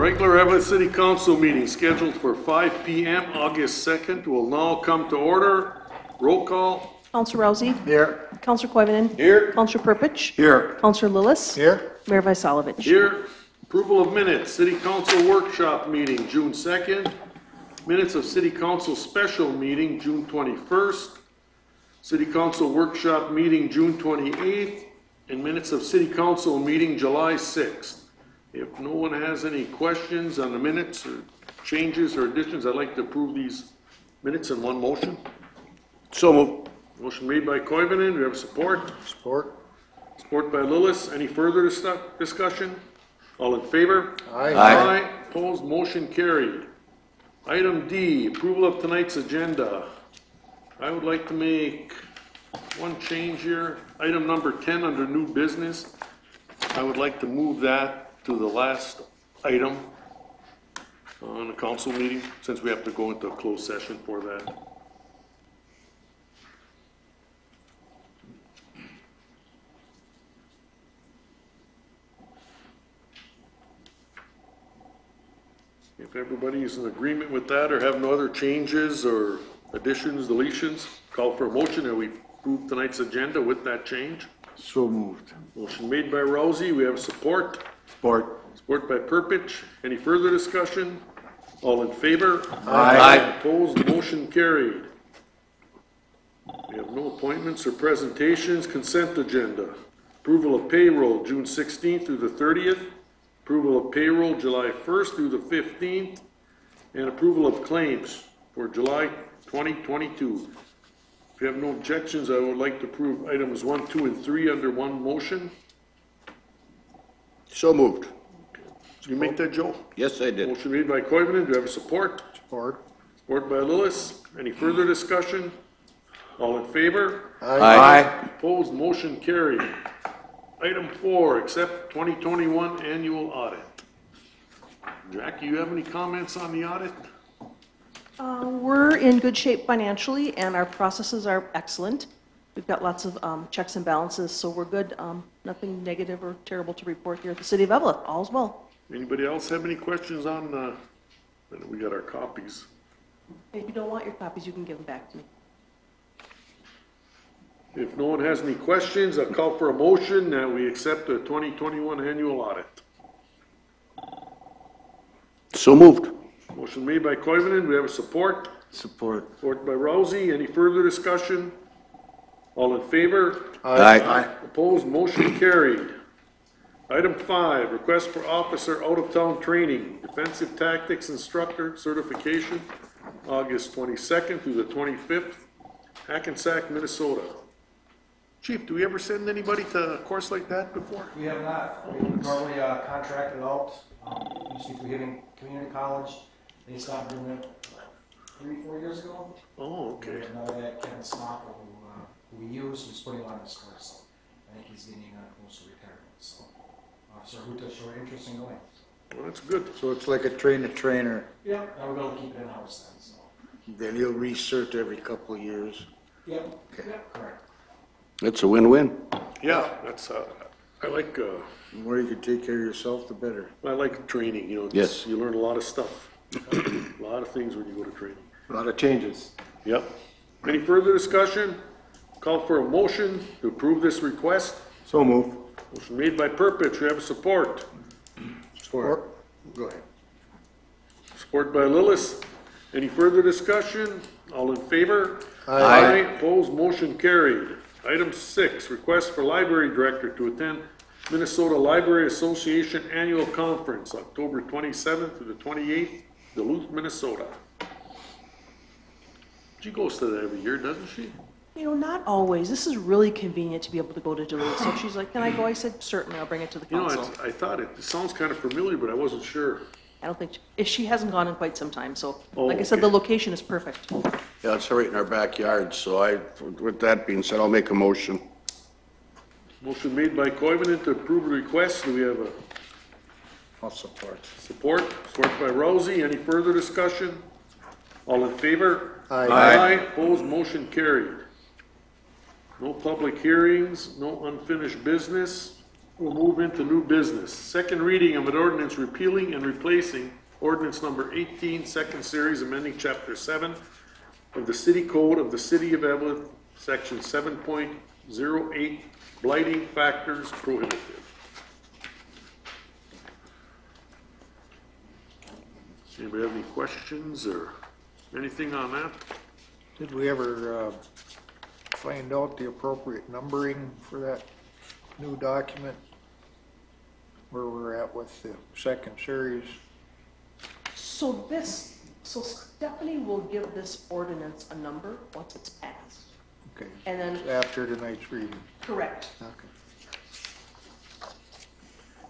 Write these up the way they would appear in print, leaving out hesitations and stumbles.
regular Eveleth City Council meeting scheduled for 5 p.m. August 2nd will now come to order. Roll call. Councillor Rousey. Here. Councillor Koivunen. Here. Councillor Purpich. Here. Councillor Lillis. Here. Mayor Vysalovich. Here. Approval of minutes. City Council workshop meeting June 2nd. Minutes of City Council special meeting June 21st. City Council workshop meeting June 28th. And minutes of City Council meeting July 6th. If no one has any questions on the minutes or changes or additions, I'd like to approve these minutes in one motion. So moved. Motion made by Koivunen. Do we have support? Support. Support by Lillis. Any further discussion? All in favor? Aye. Aye. Opposed? Motion carried. Item D, approval of tonight's agenda. I would like to make one change here. Item number 10 under new business. I would like to move that to the last item on the council meeting, since we have to go into a closed session for that. If everybody is in agreement with that or have no other changes or additions, deletions, call for a motion that we approve tonight's agenda with that change. So moved. Motion made by Rousey. We have support. Support. Support by Purpich. Any further discussion? All in favor? Aye. Opposed? Motion carried. We have no appointments or presentations. Consent agenda. Approval of payroll June 16th through the 30th. Approval of payroll July 1st through the 15th. And approval of claims for July 2022. If you have no objections, I would like to approve items 1, 2, and 3 under one motion. So moved. Did you make that, Joe? Yes, I did. Motion made by Koivunen. Do you have support? Support. Support by Lillis. Any further discussion? All in favor? Aye. Opposed? Motion carried. Item 4, accept 2021 annual audit. Jackie, you have any comments on the audit? We're in good shape financially, and our processes are excellent. We've got lots of checks and balances, so we're good. Nothing negative or terrible to report here at the City of Eveleth. All's well. Anybody else have any questions on, we got our copies. If you don't want your copies, you can give them back to me. If no one has any questions, I'll call for a motion that we accept the 2021 annual audit. So moved. Motion made by Koivunen. We have a support. Support. Support by Rousey. Any further discussion? All in favor? Aye. Opposed? Motion carried. Item 5, request for officer out-of-town training, defensive tactics instructor certification, August 22nd through the 25th, Hackensack, Minnesota. Chief, do we ever send anybody to a course like that before? We have not. We normally contract it out. Usually if we're giving community college, they stopped doing it 3-4 years ago. Oh, okay. There's another guy, Kevin Snocker, who we use, who's putting on this course. So I think he's getting close to retirement. So Officer Huta showed interest in going. Well, that's good. So it's like a trainer. Yeah, and we're going to keep it in-house then. So. Then he'll recert every couple of years. Yep. Okay. Yep, correct. It's a win-win. Yeah, that's, I like, The more you can take care of yourself, the better. I like training, you know. Yes. You learn a lot of stuff. A lot of things when you go to training. A lot of changes. Yep. Any further discussion? Call for a motion to approve this request. So moved. Motion made by Purpich. We have support. Support. Go ahead. Support by Lillis. Any further discussion? All in favor? Aye. Opposed? Motion carried. Item 6, request for library director to attend Minnesota Library Association Annual Conference, October 27th to the 28th, Duluth, Minnesota. She goes to that every year, doesn't she? You know, not always. This is really convenient to be able to go to Duluth. So she's like, can I go? I said, certainly, I'll bring it to the You know, council. I thought it sounds kind of familiar, but I wasn't sure. I don't think, if she hasn't gone in quite some time. So Oh, like I said, okay. the location is perfect. Yeah, it's right in our backyard, so with that being said, I'll make a motion. Motion made by Koivunen to approve the request. Do we have a I'll support. support? Support by Rousey. Any further discussion? All in favor? Aye. Opposed? Motion carried. No public hearings, no unfinished business. We'll move into new business. Second reading of an ordinance repealing and replacing ordinance number 18, second series, amending chapter 7 of the city code of the city of Eveleth, section 7.08, blighting factors prohibited. Anybody have any questions or anything on that? Did we ever find out the appropriate numbering for that new document? Where we're at with the second series? So Stephanie will give this ordinance a number once it's passed. Okay. And then, After tonight's reading. correct. Okay.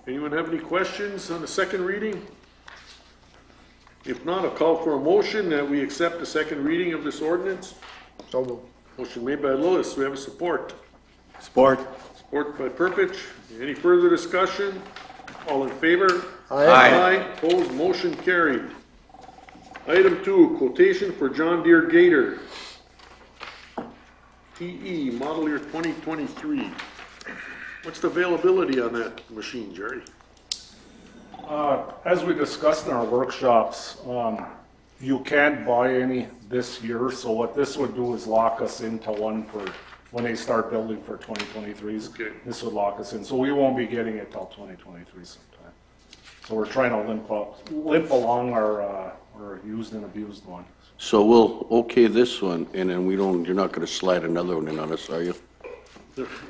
Anyone have any questions on the second reading? If not, I'll call for a motion that we accept the second reading of this ordinance. So moved. Motion made by Lewis. We have a support. Support. Support by Purpich. Any further discussion? All in favor? Aye. Opposed, motion carried. Item 2, quotation for John Deere Gator. TE, model year 2023. What's the availability on that machine, Jerry? As we discussed in our workshops, you can't buy any this year, so what this would do is lock us into one for when they start building for 2023s. Okay. This would lock us in, so we won't be getting it till 2023 sometime. So we're trying to limp along our used and abused one. So we'll okay this one, and then you're not gonna slide another one in on us, are you?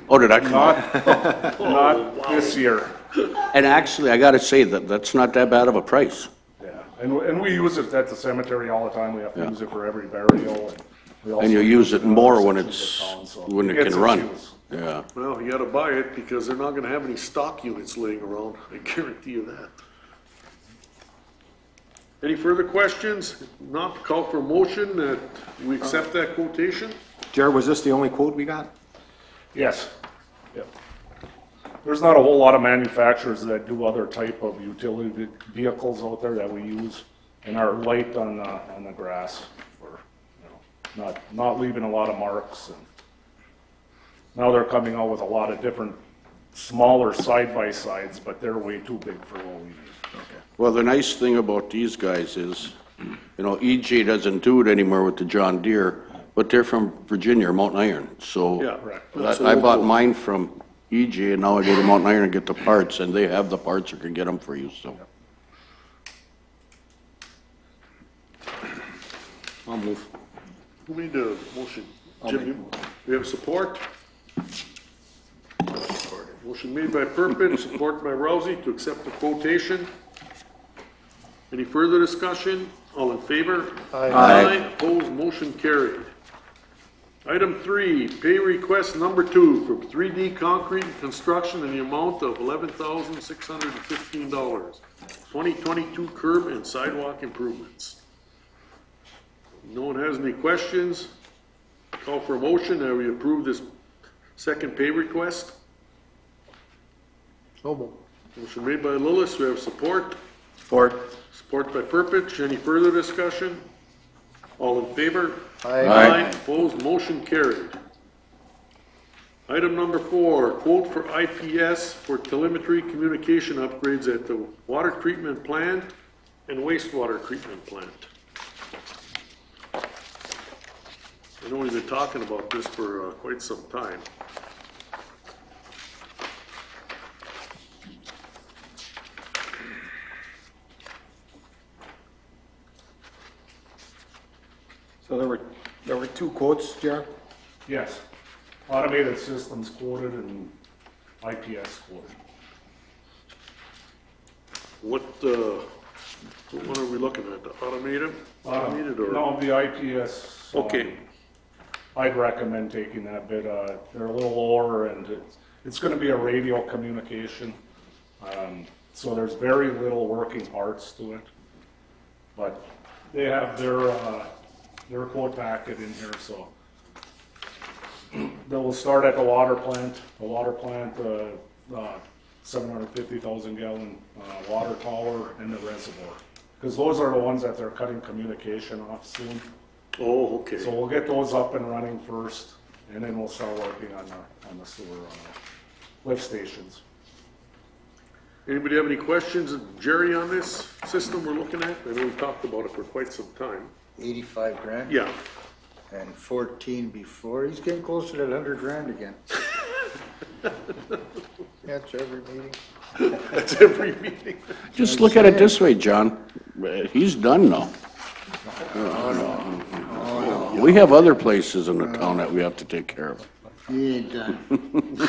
Oh, did I come out? Not this year. And actually, I gotta say that that's not that bad of a price. Yeah, and we use it at the cemetery all the time. We have to Yeah. use it for every burial. And we also And you use it more in when other it's, sections of town, so when it gets can its run. use. Yeah. Well, you gotta buy it because they're not gonna have any stock units laying around. I guarantee you that. Any further questions? If not, call for a motion that we accept that quotation. Jared, was this the only quote we got? Yes. Yep. There's not a whole lot of manufacturers that do other type of utility vehicles out there that we use and are light on the grass for, not leaving a lot of marks. And now they're coming out with a lot of different smaller side-by-sides, but they're way too big for what we need. Well, the nice thing about these guys is, EJ doesn't do it anymore with the John Deere, but they're from Virginia or Mountain Iron, so. Yeah. Correct. I bought mine from EJ, and now I go to Mountain Iron and get the parts, and they have the parts or can get them for you, so. I'll move. Who made the motion? Jim, we have support? Motion made by Purpich, support by Rousey to accept the quotation. Any further discussion? All in favor? Aye. Opposed, motion carried. Item 3, pay request number 2 from 3D Concrete Construction in the amount of $11,615. 2022 curb and sidewalk improvements. No one has any questions? Call for a motion that we approve this second pay request. So moved. Motion made by Lillis, we have support. Support. Support by Purpich. Any further discussion? All in favor? Aye. Opposed, motion carried. Item number 4, quote for IPS for telemetry communication upgrades at the water treatment plant and wastewater treatment plant. I know we've been talking about this for quite some time. So there were two quotes, Jared? Yes. Automated systems quoted and IPS quoted. What one are we looking at? The automated? Automated or? No, the IPS. Okay. I'd recommend taking that bid. They're a little lower and it's going to be a radio communication. So there's very little working parts to it. But they have their quote packet in here, so. They will start at the water plant. The water plant, 750,000 gallon water tower and the reservoir. Because those are the ones that they're cutting communication off soon. Oh, okay. So we'll get those up and running first, and then we'll start working on the sewer lift stations. Anybody have any questions, Jerry, on this system we're looking at? I know we've talked about it for quite some time. 85 grand? Yeah, And 14 before, he's getting closer to that 100 grand again. That's every meeting. that's every meeting. Just look at it this way, John. He's done now. We have other places in the town that we have to take care of. He ain't done.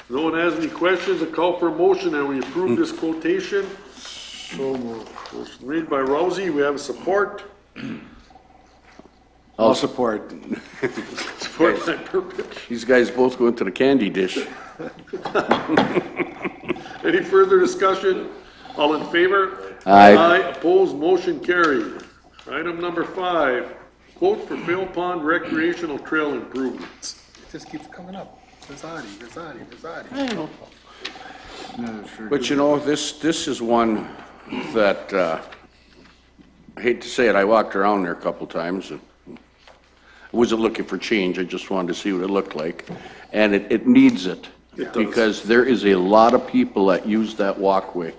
No one has any questions, a call for a motion that we approve this quotation. So moved. Motion made by Rousey, we have a support. I'll support. Support by Purpich. These guys both go into the candy dish. Any further discussion? All in favor? Aye. Aye, opposed, motion carried. Item number 5, quote for Fail Pond recreational trail improvements. It just keeps coming up. Rosati. But you know, this is one that, I hate to say it, I walked around there a couple times and I wasn't looking for change, I just wanted to see what it looked like. And it needs it, It does. because there is a lot of people that use that walkway.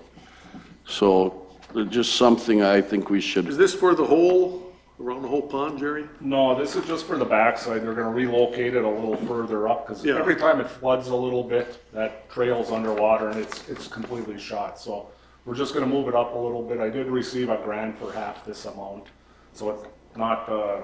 So, just something I think we Is should, this for the whole, around the whole pond, Jerry? No, this is just for the backside. They're gonna relocate it a little further up, because Yeah. every time it floods a little bit, that trail's underwater and it's completely shot. So we're just gonna move it up a little bit. I did receive a grant for half this amount. So it's not the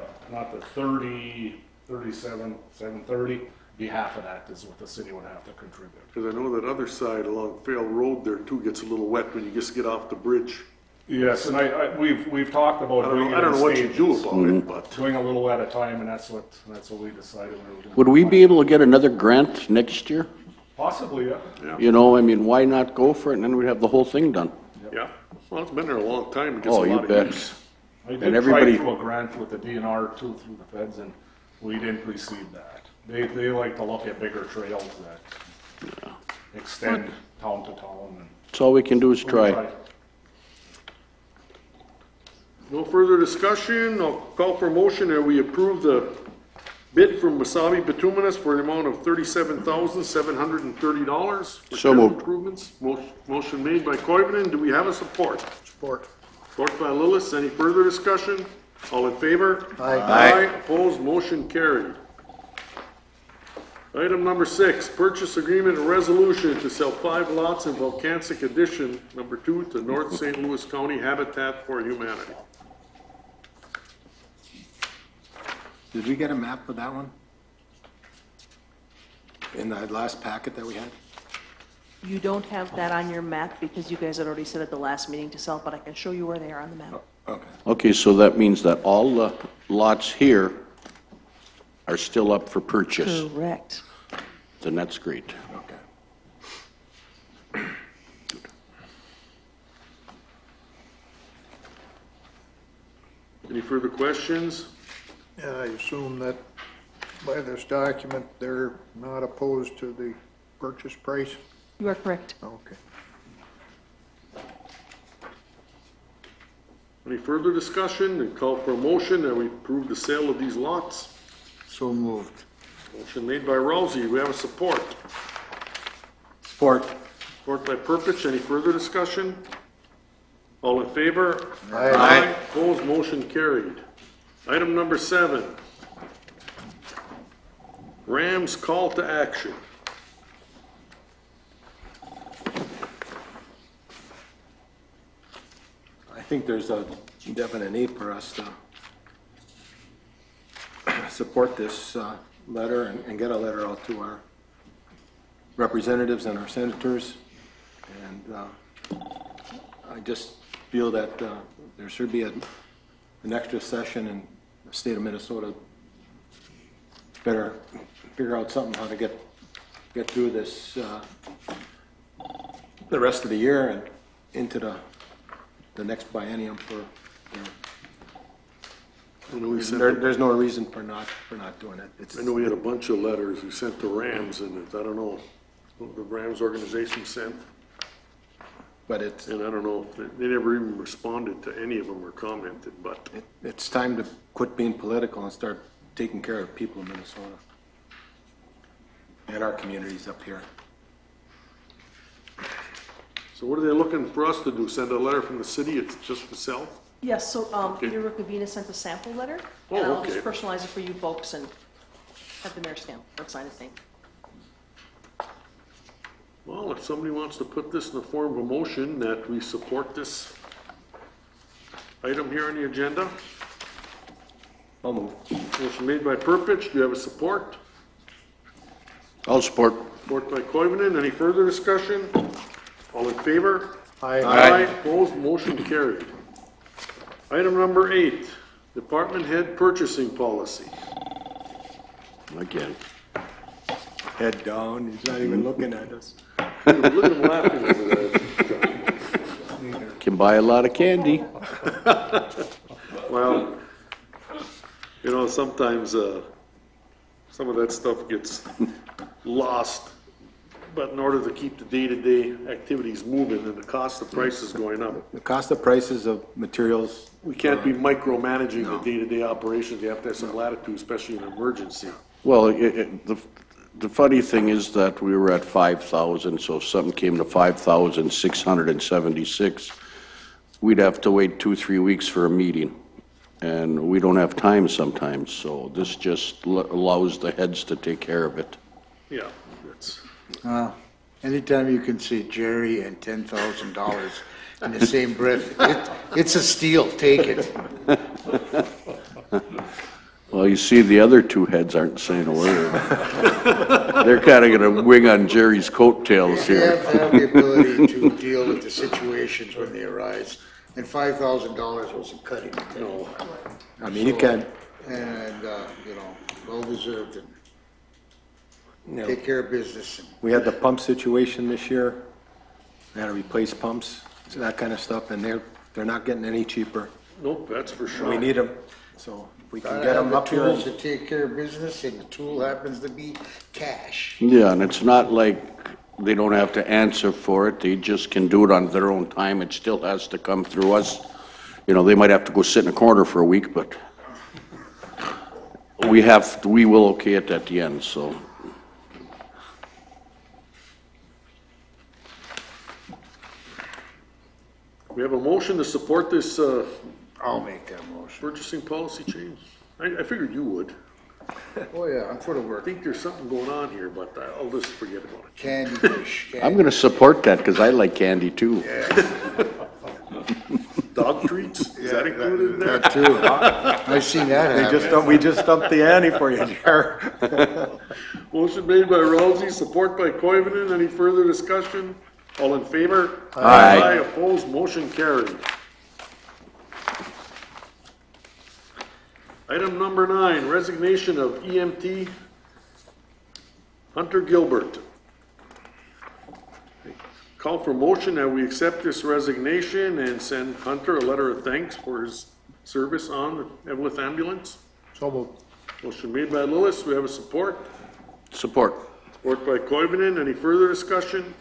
730, be half of that is what the city would have to contribute. Because I know that other side along Fail Road there too gets a little wet when you just get off the bridge. Yes, and we've talked about doing it I don't know in what you do stages. about it, but Doing a little at a time, and that's what we decided we were doing. would we be able to get another grant next year? Possibly, yeah. You know, I mean, why not go for it, and then we'd have the whole thing done? yeah. Well, it's been there a long time, it gets a Oh, you lot of bet. use. I did And try everybody- through a grant with the DNR too, through the feds, and we didn't receive that. They like to look at bigger trails that extend town to town. And That's all we can do is we try. tried. No further discussion, I'll call for a motion that we approve the bid from Wasabi Bituminous for the amount of $37,730. for So trail moved. Improvements. Motion made by Koivunen, do we have a support? Support. Support by Lillis, any further discussion? All in favor? Aye. Opposed, motion carried. Item number 6, purchase agreement and resolution to sell 5 lots in Volcancic Addition, number 2, to North St. Louis County Habitat for Humanity. Did we get a map of that one? In the last packet that we had? You don't have that on your map because you guys had already said at the last meeting to sell, but I can show you where they are on the map. Okay. Okay, so that means that all the lots here are still up for purchase, Correct. then that's great. Okay. Any further questions? Yeah, I assume that by this document, they're not opposed to the purchase price? You are correct. Okay. Any further discussion, and call for a motion that we approve the sale of these lots? So moved. Motion made by Rousey, we have a support. Support. Support by Purpich, any further discussion? All in favor? Aye. Opposed, motion carried. Item number 7. Rams call to action. I think there's a definite need for us to support this letter and get a letter out to our representatives and our senators. And I just feel that there should be an extra session in the state of Minnesota. Better figure out something how to get through this the rest of the year and into the next biennium for, I know we sent, there's no reason for not doing it. It's, I know we had a bunch of letters we sent to Rams, and I don't know, what the Rams organization sent, but it's, and I don't know, if they never even responded to any of them or commented, but it's time to quit being political and start taking care of people in Minnesota. and our communities up here. So what are they looking for us to do? Send a letter from the city? It's just to sell? Yes, so Okay. Mayor Rukavina sent a sample letter. Oh, And I'll okay. just personalize it for you folks and have the mayor stamp or sign a thing. Well, if somebody wants to put this in the form of a motion that we support this item here on the agenda. I'll move. Motion made by Purpich. Do you have a support? I'll support. Support by Koivunen. Any further discussion? All in favor? Aye. Opposed, motion carried. Item number 8, department head purchasing policy. Again. Head down, he's not even looking at us. Look at him laughing over there. Can buy a lot of candy. Well, you know, sometimes, some of that stuff gets lost. But in order to keep the day-to-day activities moving and the cost of prices going up, The cost of prices of materials, we can't be micromanaging the day-to-day operations. You have to have some latitude, especially in an emergency. Well, the funny thing is that we were at 5,000, so if something came to 5,676, we'd have to wait 2-3 weeks for a meeting. And we don't have time sometimes, so this just allows the heads to take care of it. Yeah, that's, Anytime you can say Jerry and $10,000 in the same breath, it's a steal, take it. Well, you see, the other two heads aren't saying a word. They're kind of going to wing on Jerry's coattails You here. have to have the ability to deal with the situations when they arise, and $5,000 wasn't cutting it. No. I mean, you can, And, well deserved, and you know, take care of business. we had the pump situation this year. We had to replace pumps, so that kind of stuff, and they're not getting any cheaper. nope, that's for sure. We need them, so if we can Gotta get have them the up here. tools to take care of business, and the tool happens to be cash. Yeah, and it's not like they don't have to answer for it. They just can do it on their own time. It still has to come through us. You know, they might have to go sit in a corner for a week, but we will okay it at the end, so. We have a motion to support this, I'll make that motion. purchasing policy change. I figured you would. Oh, yeah, I'm for the I work. think there's something going on here, but I'll just forget about it. Candy dish, I'm candy. gonna support that, because I like candy too. Dog treats, is that included in there? That too. I've seen that happen. We just dumped the ante for you, Jer. Motion made by Rousey, support by Koivunen. Any further discussion? All in favor? Aye. Opposed, motion carried. Item number 9, resignation of EMT Hunter Gilbert. Call for motion that we accept this resignation and send Hunter a letter of thanks for his service on the Eveleth ambulance. So moved. Motion made by Lillis. We have a support. Support. Support by Koivunen. Any further discussion?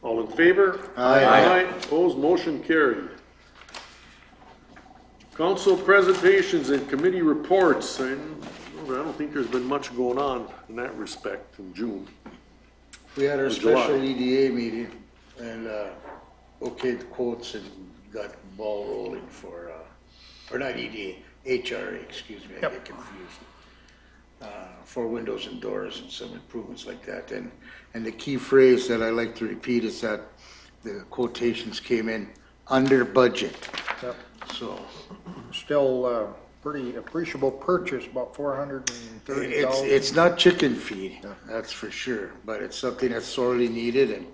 All in favor? Aye. Opposed, motion carried. Council presentations and committee reports. I don't think there's been much going on in that respect in June. We had our In July. special EDA meeting and, okayed the quotes and got the ball rolling for, or not EDA, HRA, excuse me, I get confused. For windows and doors and some improvements like that. And the key phrase that I like to repeat is that the quotations came in under budget. Yep. So Still, pretty appreciable purchase, about $430. it's not chicken feed, that's for sure, but it's something that's sorely needed, and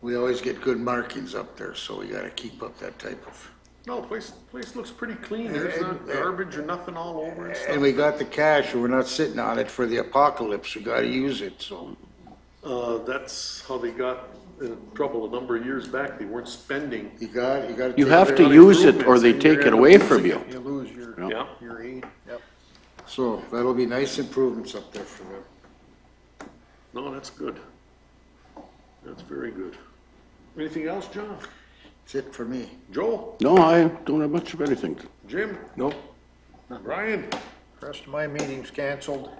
we always get good markings up there, so we gotta keep up that type of. No, place looks pretty clean. There's not garbage or nothing all over and And stuff. we got the cash, and we're not sitting on it for the apocalypse, we gotta use it, so. That's how they got in trouble a number of years back. They weren't spending. You gotta. You take have care to of use it or improvements they and take you're it gonna away lose from it. you. You lose your, Yeah. your aid, yep. So that'll be nice improvements up there for them. No, that's good. That's very good. Anything else, John? That's it for me. Joel? No, I don't have much of anything. Jim? Nope. Brian? Rest of my meeting's canceled.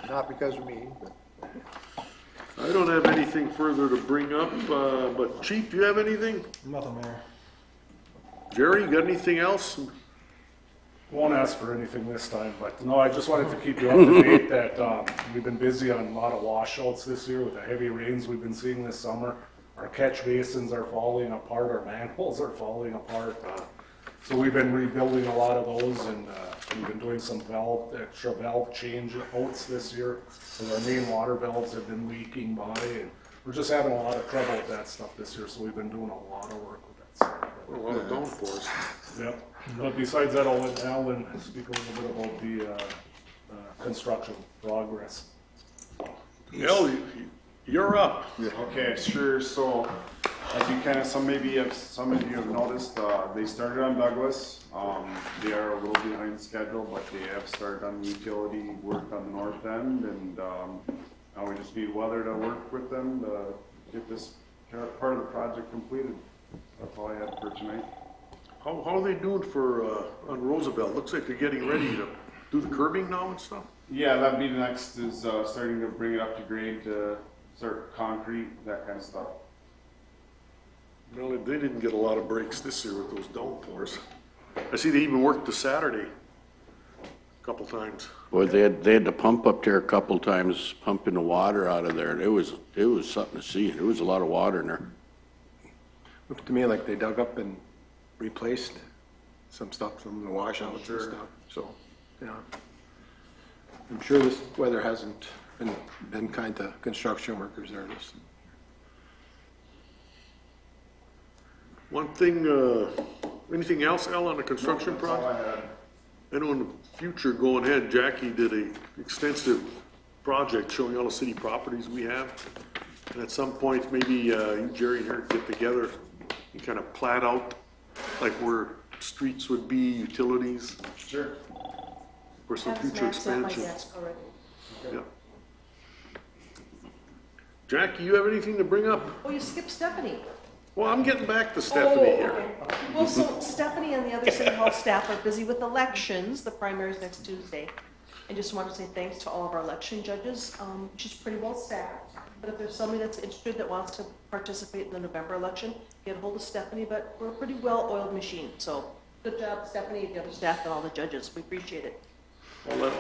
not because of me, but I don't have anything further to bring up, but Chief, you have anything? Nothing, Mayor. Jerry, you got anything else? Won't ask for anything this time, but no, I just wanted to keep you up to date that we've been busy on a lot of washouts this year with the heavy rains we've been seeing this summer. Our catch basins are falling apart, our manholes are falling apart. So we've been rebuilding a lot of those, and we've been doing some extra valve change outs this year. And our main water valves have been leaking by, and we're just having a lot of trouble with that stuff this year, so we've been doing a lot of work with that stuff. A lot of downpours. Yep, but besides that, I'll let Alan speak a little bit about the construction progress. Al, you're up. Okay, sure. So, as you kind of some of you have noticed, they started on Douglas. They are a little behind schedule, but they have started on utility work on the north end, and now we just need weather to work with them to get this part of the project completed. That's all I had for tonight. How are they doing for, on Roosevelt? Looks like they're getting ready to do the curbing now and stuff? Yeah, that'd be the next is starting to bring it up to grade to start concrete, that kind of stuff. Well, they didn't get a lot of breaks this year with those downpours. I see they even worked the Saturday a couple times. Boy, they had to pump up there a couple times, pumping the water out of there. It was something to see. There was a lot of water in there. Looked to me like they dug up and replaced some stuff from the washouts and stuff, so, yeah. I'm sure this weather hasn't been kind to construction workers there. One thing, anything else, Al, on the construction That's all project? I had. I know in the future, going ahead, Jackie did a extensive project showing all the city properties we have. And at some point, maybe you, Jerry, and her get together and kind of plat out like where streets would be, utilities, Sure. for some That's future maxed out my expansion. desk already. Yeah. Jackie, you have anything to bring up? Oh, you skipped Stephanie. Well, I'm getting back to Stephanie here. Okay. Well, so Stephanie and the other city hall staff are busy with elections. The primary is next Tuesday. I just want to say thanks to all of our election judges. She's pretty well staffed, but if there's somebody that's interested that wants to participate in the November election, get a hold of Stephanie, but we're a pretty well-oiled machine. So good job, Stephanie, the other staff, and all the judges. We appreciate it.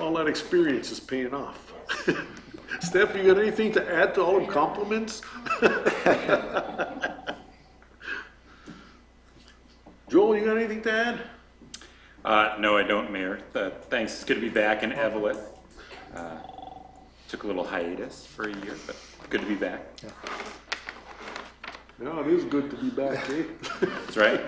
All that experience is paying off. Steph, you got anything to add to all the compliments? Joel, you got anything to add? No, I don't, Mayor. Thanks. It's good to be back in Eveleth. Took a little hiatus for a year, but good to be back. Yeah, it is good to be back, eh? That's right.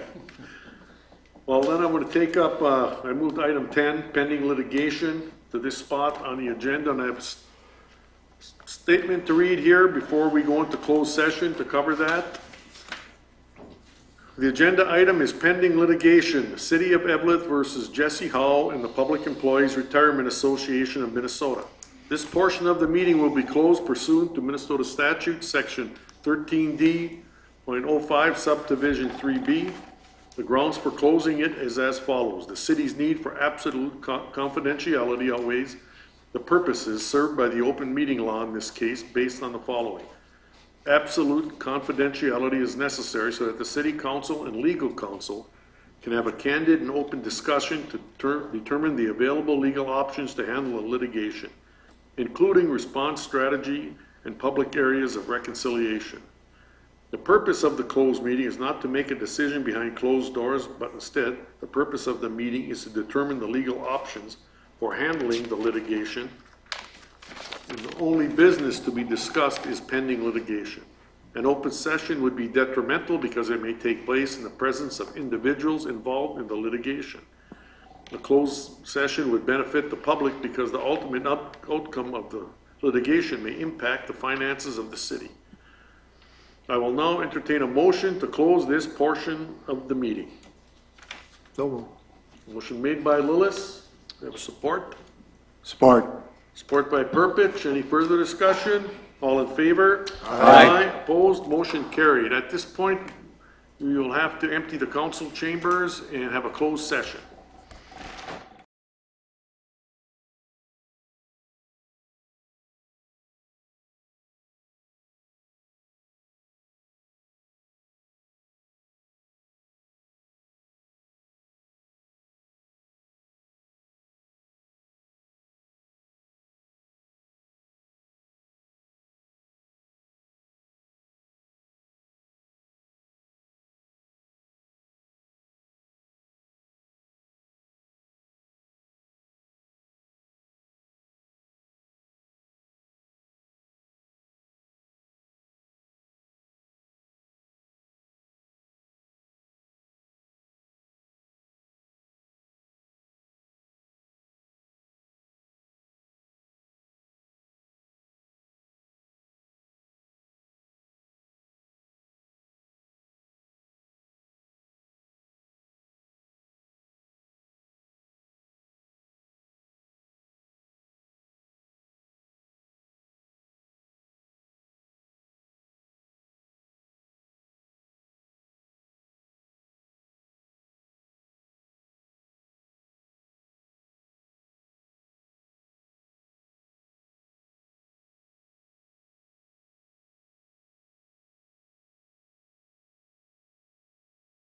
Well, then I'm going to take up, I moved item 10, pending litigation, to this spot on the agenda, and I have a statement to read here before we go into closed session to cover that. The agenda item is pending litigation, City of Eveleth versus Jesse Howell and the Public Employees Retirement Association of Minnesota. This portion of the meeting will be closed pursuant to Minnesota statute, section 13D.05, subdivision 3B. The grounds for closing it is as follows. The city's need for absolute confidentiality outweighs the purposes served by the open meeting law in this case based on the following. Absolute confidentiality is necessary so that the city council and legal counsel can have a candid and open discussion to determine the available legal options to handle the litigation, including response strategy and public areas of reconciliation. The purpose of the closed meeting is not to make a decision behind closed doors, but instead, the purpose of the meeting is to determine the legal options for handling the litigation. And the only business to be discussed is pending litigation. An open session would be detrimental because it may take place in the presence of individuals involved in the litigation. A closed session would benefit the public because the ultimate outcome of the litigation may impact the finances of the city. I will now entertain a motion to close this portion of the meeting. so Motion made by Lillis. We have support. Support. Support by Purpich. Any further discussion? All in favor? Aye. Opposed? Motion carried. At this point, we will have to empty the council chambers and have a closed session.